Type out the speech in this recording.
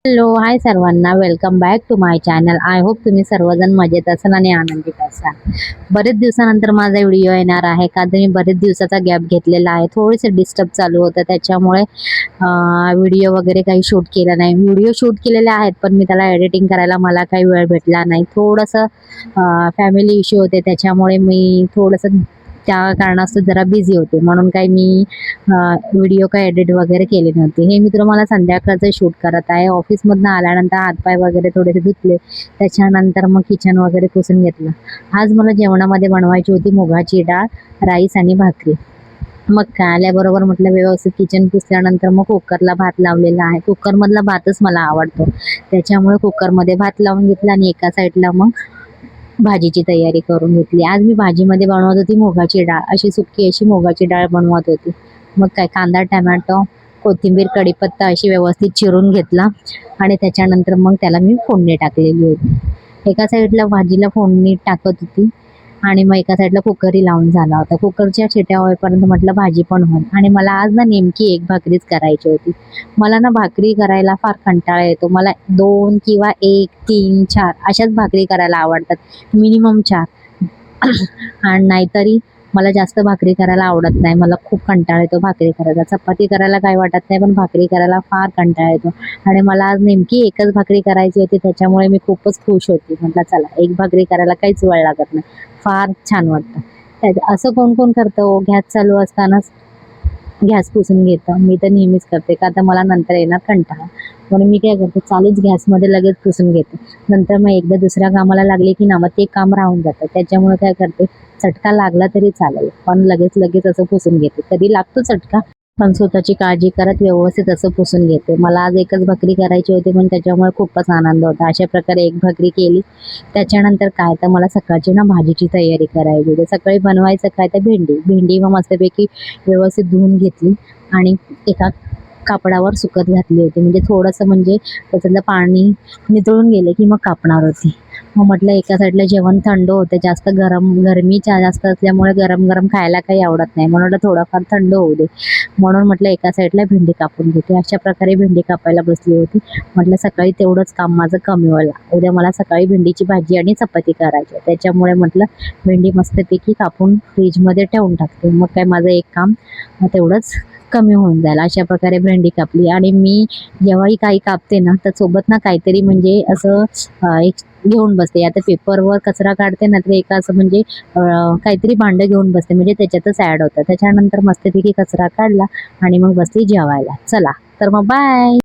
Hello, hi सर्वांना, welcome back to my channel. I hope तुम्ही सर्वजण मजेत असाल आणि आनंदित असाल. बरेच दिवसानंतर माझा व्हिडिओ येणार आहे, का तर मी बरेच दिवसाचा गॅप घेतलेला आहे. थोडेसे डिस्टर्ब चालू होतं, त्याच्यामुळे व्हिडिओ वगैरे काही शूट केला नाही. व्हिडिओ शूट केलेले आहेत, पण मी त्याला एडिटिंग करायला मला काही वेळ भेटला नाही. थोडंसं फॅमिली इश्यू होते, त्याच्यामुळे मी थोडंसं त्या कारणास्तव जरा बिझी होते, म्हणून काही मी व्हिडिओ काय एडिट वगैरे केले नव्हते. हे मी तुम्हाला संध्याकाळचं शूट करत आहे. ऑफिसमधनं आल्यानंतर हातपाय वगैरे थोडेसे धुतले, त्याच्यानंतर मग किचन वगैरे पुसून घेतलं. आज मला जेवणामध्ये बनवायची होती मुगाची डाळ, राईस आणि भाकरी. मग काय आल्याबरोबर म्हटलं व्यवस्थित किचन पुसल्यानंतर मग कुकरला भात लावलेला आहे. कुकरमधला भातच मला आवडतो, त्याच्यामुळे कुकरमध्ये भात लावून घेतला आणि एका साईडला मग भाजीची तयारी करून घेतली. आज मी भाजीमध्ये बनवत होती मुगाची डाळ, अशी सुकी अशी मुगाची डाळ बनवत होती. मग काय कांदा, टमॅटो, कोथिंबीर, कढीपत्ता अशी व्यवस्थित चिरून घेतला आणि त्याच्यानंतर मग त्याला मी फोडणी टाकलेली होती. एका साईडला भाजीला फोडणी टाकत होती आणि मग एका साईडला कुकरही लावून झाला होता. कुकरच्या शिट्या होईपर्यंत म्हटलं भाजी पण होईल. आणि मला आज ना नेमकी एक भाकरीच करायची होती. मला ना भाकरी करायला फार कंटाळा येतो. मला 2 किंवा 1, 3, 4 अशाच भाकरी करायला आवडतात, मिनिमम 4. आणि नाहीतरी मला जास्त भाकरी करायला आवडत नाही. मला खूप कंटाळा येतो भाकरी करायला. चपाती करायला काही वाटत नाही, पण भाकरी करायला फार कंटाळा येतो. आणि मला आज नेमकी एकच भाकरी करायची होती, त्याच्यामुळे मी खूपच खुश होती. म्हटलं चला, एक भाकरी करायला काहीच वेळ लागत नाही, फार छान वाटतं. असं कोण कोण करतं हो, गॅस चालू असतानाच गॅस पुसून घेतं? मी तर नेहमीच करते, का तर मला नंतर येणार कंटाळा. म्हणून मी काय करते, चालूच गॅसमध्ये लगेच पुसून घेते. नंतर मग एकदा दुसऱ्या कामाला लागले की ना मग ते काम राहून जातं. त्याच्यामुळे काय करते, चटका लागला तरी चालेल, पण लगेच असं पुसून घेते. कधी लागतो चटका, पण स्वतःची काळजी करत व्यवस्थित असं पुसून घेते. मला आज एकच भाकरी करायची होती, पण त्याच्यामुळे खूपच आनंद होता. अशा प्रकारे एक भाकरी केली. त्याच्यानंतर काय तर मला सकाळची ना भाजीची तयारी करायची होती. सकाळी बनवायचं काय तर भेंडी मग मस्तपैकी व्यवस्थित धुवून घेतली आणि एका कापडावर सुकत घातली होती. म्हणजे थोडंसं म्हणजे त्याच्यातलं पाणी नितळून गेले की मग कापणार होती. मग म्हटलं एका साईडला जेवण थंड होतं, जास्त गरमी जास्त असल्यामुळे गरम गरम खायला काही आवडत नाही, म्हणून म्हटलं थोडंफार थंड होऊ दे. म्हणून म्हटलं एका साईडला भेंडी कापून घेते. अशा प्रकारे भेंडी कापायला बसली होती. म्हटलं सकाळी तेवढंच काम माझं कमी होईल. उद्या मला सकाळी भेंडीची भाजी आणि चपाती करायची, त्याच्यामुळे म्हटलं भेंडी मस्तपैकी कापून फ्रीजमध्ये ठेवून टाकते. मग काय माझं एक काम तेवढंच कमी होऊन जाईल. अशा प्रकारे भेंडी कापली. आणि मी जेव्हाही काही कापते ना, तर सोबत ना काहीतरी म्हणजे असं एक घेऊन बसते. आता पेपरवर कचरा काढते ना, तर एका असं म्हणजे काहीतरी भांडं घेऊन बसते, म्हणजे त्याच्यातच ॲड होतं. त्याच्यानंतर मस्तपैकी कचरा काढला आणि मग बसली जेवायला. चला तर मग बाय.